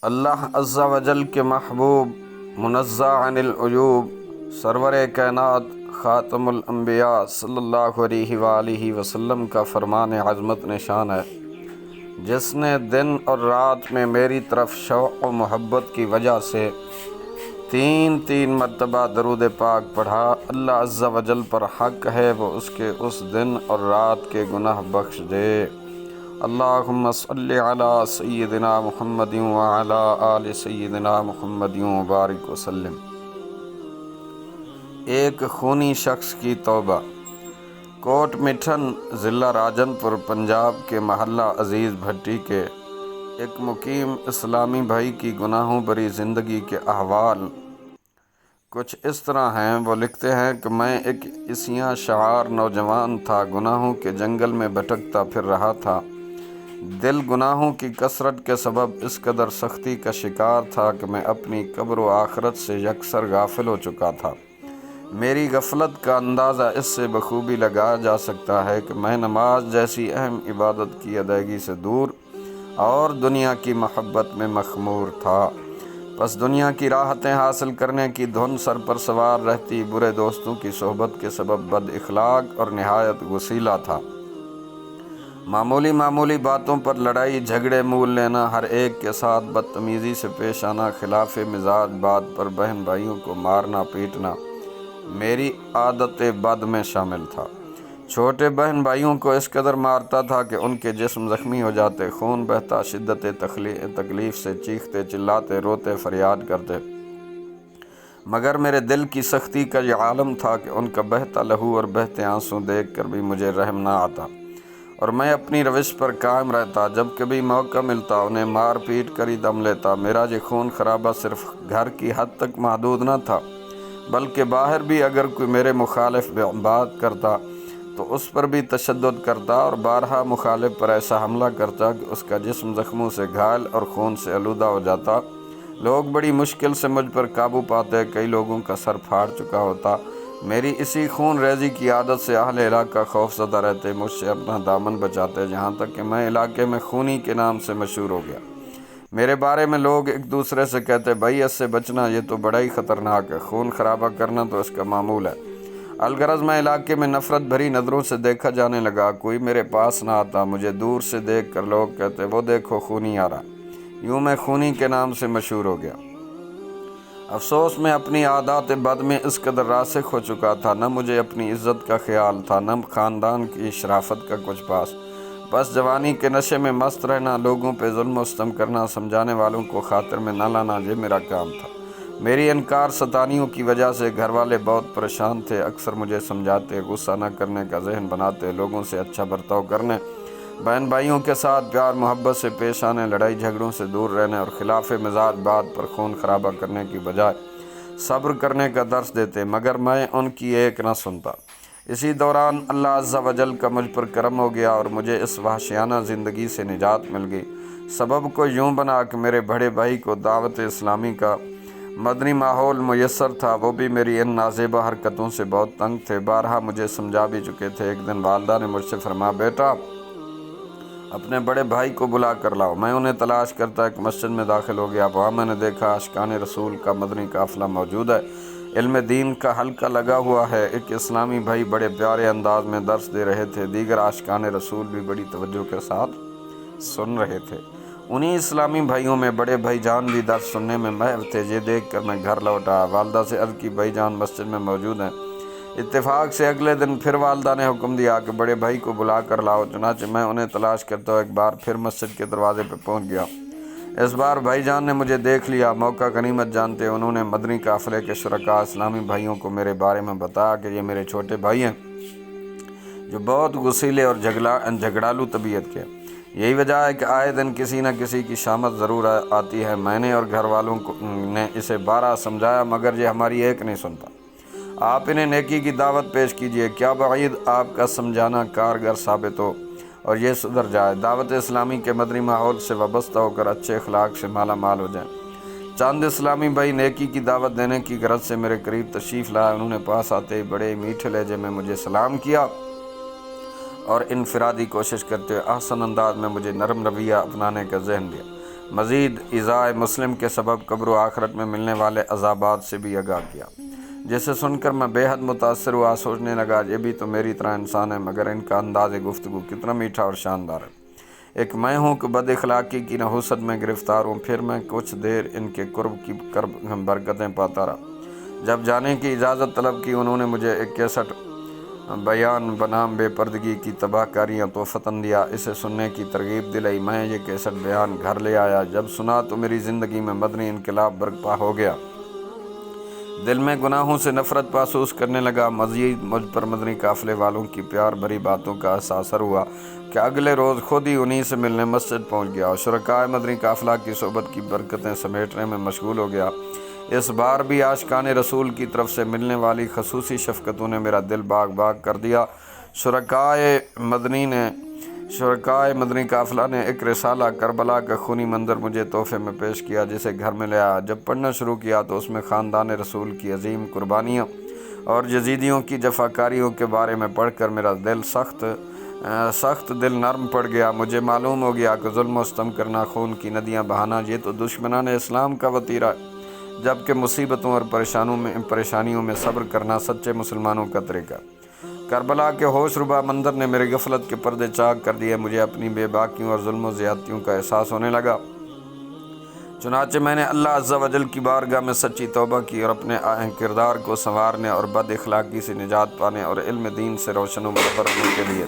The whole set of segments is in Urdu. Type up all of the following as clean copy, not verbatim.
اللہ عز و جل کے محبوب منزہ عن العیوب سرور کائنات خاتم الانبیاء صلی اللہ علیہ وآلہ وسلم کا فرمان عظمت نشان ہے، جس نے دن اور رات میں میری طرف شوق و محبت کی وجہ سے تین مرتبہ درود پاک پڑھا۔ اللہ عز و جل پر حق ہے وہ اس کے اس دن اور رات کے گناہ بخش دے۔ اللہم صلی علی سیدنا محمد وعلی آل سیدنا محمد وبارک وسلم۔ ایک خونی شخص کی توبہ۔ کوٹ مٹھن ضلع راجن پور پنجاب کے محلہ عزیز بھٹی کے ایک مقیم اسلامی بھائی کی گناہوں بری زندگی کے احوال کچھ اس طرح ہیں۔ وہ لکھتے ہیں کہ میں ایک عیسیاں شعار نوجوان تھا، گناہوں کے جنگل میں بھٹکتا پھر رہا تھا۔ دل گناہوں کی کثرت کے سبب اس قدر سختی کا شکار تھا کہ میں اپنی قبر و آخرت سے یکسر غافل ہو چکا تھا۔ میری غفلت کا اندازہ اس سے بخوبی لگایا جا سکتا ہے کہ میں نماز جیسی اہم عبادت کی ادائیگی سے دور اور دنیا کی محبت میں مخمور تھا۔ بس دنیا کی راحتیں حاصل کرنے کی دھن سر پر سوار رہتی، برے دوستوں کی صحبت کے سبب بد اخلاق اور نہایت غسیلہ تھا۔ معمولی باتوں پر لڑائی جھگڑے مول لینا، ہر ایک کے ساتھ بدتمیزی سے پیش آنا، خلاف مزاج بات پر بہن بھائیوں کو مارنا پیٹنا میری عادت بد میں شامل تھا۔ چھوٹے بہن بھائیوں کو اس قدر مارتا تھا کہ ان کے جسم زخمی ہو جاتے، خون بہتا، شدت تکلیف سے چیختے چلاتے روتے فریاد کرتے، مگر میرے دل کی سختی کا یہ عالم تھا کہ ان کا بہتا لہو اور بہتے آنسو دیکھ کر بھی مجھے رحم نہ آتا اور میں اپنی روش پر قائم رہتا۔ جب کبھی موقع ملتا انہیں مار پیٹ کر ہی دم لیتا۔ میرا یہ خون خرابہ صرف گھر کی حد تک محدود نہ تھا، بلکہ باہر بھی اگر کوئی میرے مخالف بات کرتا تو اس پر بھی تشدد کرتا اور بارہا مخالف پر ایسا حملہ کرتا کہ اس کا جسم زخموں سے گھائل اور خون سے آلودہ ہو جاتا۔ لوگ بڑی مشکل سے مجھ پر قابو پاتے، کئی لوگوں کا سر پھاڑ چکا ہوتا۔ میری اسی خون ریزی کی عادت سے اہل علاقہ خوف زدہ رہتے، مجھ سے اپنا دامن بچاتے، جہاں تک کہ میں علاقے میں خونی کے نام سے مشہور ہو گیا۔ میرے بارے میں لوگ ایک دوسرے سے کہتے، بھائی اس سے بچنا، یہ تو بڑا ہی خطرناک ہے، خون خرابہ کرنا تو اس کا معمول ہے۔ الغرض میں علاقے میں نفرت بھری نظروں سے دیکھا جانے لگا، کوئی میرے پاس نہ آتا۔ مجھے دور سے دیکھ کر لوگ کہتے، وہ دیکھو خونی آ رہا۔ یوں میں خونی کے نام سے مشہور ہو گیا۔ افسوس میں اپنی عادات بد میں اس قدر راسخ ہو چکا تھا، نہ مجھے اپنی عزت کا خیال تھا، نہ خاندان کی شرافت کا کچھ پاس۔ بس جوانی کے نشے میں مست رہنا، لوگوں پہ ظلم و ستم کرنا، سمجھانے والوں کو خاطر میں نہ لانا، یہ میرا کام تھا۔ میری انکار ستانیوں کی وجہ سے گھر والے بہت پریشان تھے، اکثر مجھے سمجھاتے، غصہ نہ کرنے کا ذہن بناتے، لوگوں سے اچھا برتاؤ کرنے، بہن بھائیوں کے ساتھ پیار محبت سے پیش آنے، لڑائی جھگڑوں سے دور رہنے اور خلاف مزاج بات پر خون خرابہ کرنے کی بجائے صبر کرنے کا درس دیتے، مگر میں ان کی ایک نہ سنتا۔ اسی دوران اللہ عز و جل کا مجھ پر کرم ہو گیا اور مجھے اس وحشیانہ زندگی سے نجات مل گئی۔ سبب کو یوں بنا کہ میرے بڑے بھائی کو دعوت اسلامی کا مدنی ماحول میسر تھا، وہ بھی میری ان نازیبہ حرکتوں سے بہت تنگ تھے، بارہا مجھے سمجھا بھی چکے تھے۔ ایک دن والدہ نے مجھ سے فرمایا، بیٹا اپنے بڑے بھائی کو بلا کر لاؤ۔ میں انہیں تلاش کرتا ایک مسجد میں داخل ہو گیا، وہاں میں نے دیکھا عاشقان رسول کا مدنی قافلہ موجود ہے، علم دین کا حلقہ لگا ہوا ہے، ایک اسلامی بھائی بڑے پیارے انداز میں درس دے رہے تھے، دیگر عاشقان رسول بھی بڑی توجہ کے ساتھ سن رہے تھے۔ انہی اسلامی بھائیوں میں بڑے بھائی جان بھی درس سننے میں محو تھے۔ یہ دیکھ کر میں گھر لوٹا، والدہ سے عرض کی، بھائی جان مسجد میں موجود ہیں۔ اتفاق سے اگلے دن پھر والدہ نے حکم دیا کہ بڑے بھائی کو بلا کر لاؤ، چنانچہ میں انہیں تلاش کرتا ہوں ایک بار پھر مسجد کے دروازے پہ پہنچ گیا۔ اس بار بھائی جان نے مجھے دیکھ لیا، موقع غنیمت جانتے انہوں نے مدنی قافلے کے شرکاء اسلامی بھائیوں کو میرے بارے میں بتایا کہ یہ میرے چھوٹے بھائی ہیں جو بہت غسیلے اور جھگڑالو طبیعت کے ہیں۔ یہی وجہ ہے کہ آئے دن کسی نہ کسی کی شامت ضرور آتی ہے۔ میں نے اور گھر والوں نے اسے بارہا سمجھایا، مگر یہ ہماری ایک نہیں سنتا۔ آپ انہیں نیکی کی دعوت پیش کیجیے، کیا بعید آپ کا سمجھانا کارگر ثابت ہو اور یہ سدھر جائے، دعوت اسلامی کے مدنی ماحول سے وابستہ ہو کر اچھے اخلاق سے مالا مال ہو جائیں۔ چند اسلامی بھائی نیکی کی دعوت دینے کی غرض سے میرے قریب تشریف لائے۔ انہوں نے پاس آتے ہی بڑے میٹھے لہجے میں مجھے سلام کیا اور انفرادی کوشش کرتے ہوئے احسن انداز میں مجھے نرم رویہ اپنانے کا ذہن دیا۔ مزید ایذائے مسلم کے سبب قبر و آخرت میں ملنے والے عذابات سے بھی آگاہ کیا، جسے سن کر میں بے حد متاثر ہوا۔ سوچنے لگا یہ بھی تو میری طرح انسان ہے، مگر ان کا انداز گفتگو کتنا میٹھا اور شاندار ہے۔ ایک میں ہوں کہ بد اخلاقی کی نحوست میں گرفتار ہوں، پھر میں کچھ دیر ان کے قرب کی برکتیں پاتا رہا۔ جب جانے کی اجازت طلب کی، انہوں نے مجھے ایک کیسٹ بیان بنام بے پردگی کی تباہ کاریاں توفتاً دیا۔ اسے سننے کی ترغیب دلائی۔ میں یہ کیسٹ بیان گھر لے آیا۔ جب سنا تو میری زندگی میں مدنی انقلاب برپا ہو گیا۔ دل میں گناہوں سے نفرت محسوس کرنے لگا۔ مزید مجھ پر مدنی قافلے والوں کی پیار بھری باتوں کا اثر ہوا کہ اگلے روز خود ہی انہی سے ملنے مسجد پہنچ گیا اور شرکائے مدنی قافلہ کی صحبت کی برکتیں سمیٹنے میں مشغول ہو گیا۔ اس بار بھی عاشقان رسول کی طرف سے ملنے والی خصوصی شفقتوں نے میرا دل باغ باغ کر دیا۔ شرکائے مدنی قافلہ نے ایک رسالہ کربلا کا خونی منظر مجھے تحفے میں پیش کیا، جسے گھر میں لے آیا۔ جب پڑھنا شروع کیا تو اس میں خاندان رسول کی عظیم قربانیوں اور یزیدیوں کی جفاکاریوں کے بارے میں پڑھ کر میرا دل سخت دل نرم پڑ گیا۔ مجھے معلوم ہو گیا کہ ظلم و ستم کرنا، خون کی ندیاں بہانا، یہ تو دشمنان اسلام کا وتیرہ ہے، جبکہ مصیبتوں اور پریشانیوں میں صبر کرنا سچے مسلمانوں کا طریقہ ہے۔ کربلا کے ہوش ربا منظر نے میری غفلت کے پردے چاک کر دیے۔ مجھے اپنی بے باکیوں اور ظلم و زیادتیوں کا احساس ہونے لگا۔ چنانچہ میں نے اللہ عز و جل کی بارگاہ میں سچی توبہ کی اور اپنے کردار کو سنوارنے اور بد اخلاقی سے نجات پانے اور علم دین سے روشن و منور ہونے کے لیے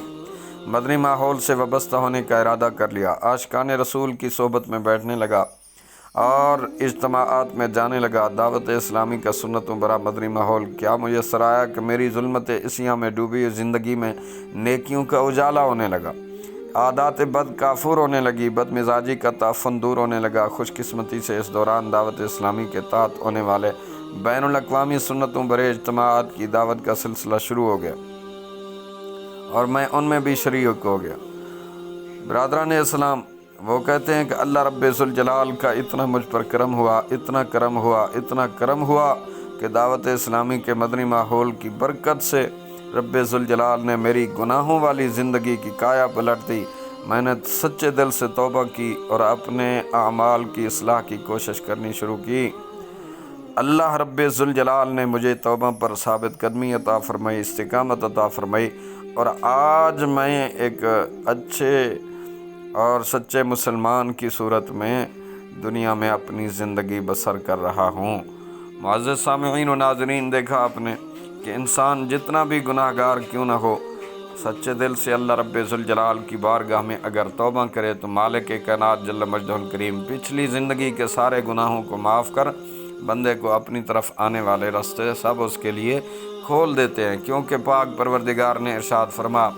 مدنی ماحول سے وابستہ ہونے کا ارادہ کر لیا۔ عاشقان رسول کی صحبت میں بیٹھنے لگا اور اجتماعات میں جانے لگا۔ دعوت اسلامی کا سنتوں برا مدنی ماحول کیا میسر آیا کہ میری ظلمت عصیاں میں ڈوبی زندگی میں نیکیوں کا اجالا ہونے لگا۔ عادات بد کافور ہونے لگی، بد مزاجی کا تعفن دور ہونے لگا۔ خوش قسمتی سے اس دوران دعوت اسلامی کے تحت ہونے والے بین الاقوامی سنتوں برے اجتماعات کی دعوت کا سلسلہ شروع ہو گیا اور میں ان میں بھی شریک ہو گیا۔ برادران اسلام، وہ کہتے ہیں کہ اللہ رب ذوالجلال کا اتنا مجھ پر کرم ہوا، اتنا کرم ہوا کہ دعوت اسلامی کے مدنی ماحول کی برکت سے رب ذوالجلال نے میری گناہوں والی زندگی کی کایا پلٹ دی۔ میں نے سچے دل سے توبہ کی اور اپنے اعمال کی اصلاح کی کوشش کرنی شروع کی۔ اللہ رب ذوالجلال نے مجھے توبہ پر ثابت قدمی عطا فرمائی، استقامت عطا فرمائی، اور آج میں ایک اچھے اور سچے مسلمان کی صورت میں دنیا میں اپنی زندگی بسر کر رہا ہوں۔ معزز سامعین و ناظرین، دیکھا آپ نے کہ انسان جتنا بھی گناہ گار کیوں نہ ہو، سچے دل سے اللہ رب ذوالجلال کی بارگاہ میں اگر توبہ کرے تو مالک کائنات جل مجدہ الکریم پچھلی زندگی کے سارے گناہوں کو معاف کر بندے کو اپنی طرف آنے والے راستے سب اس کے لیے کھول دیتے ہیں، کیونکہ پاک پروردگار نے ارشاد فرما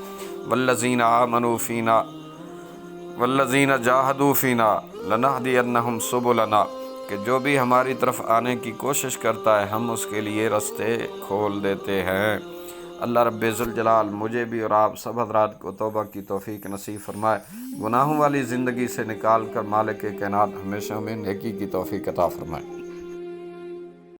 والذین آمنوا فینا والذین جاہدوا فینا لنہدینہم سبلنا، کہ جو بھی ہماری طرف آنے کی کوشش کرتا ہے ہم اس کے لیے راستے کھول دیتے ہیں۔ اللہ رب ذوالجلال مجھے بھی اور آپ سب حضرات کو توبہ کی توفیق نصیب فرمائے، گناہوں والی زندگی سے نکال کر مالک کائنات ہمیشہ ہمیں نیکی کی توفیق عطا فرمائے۔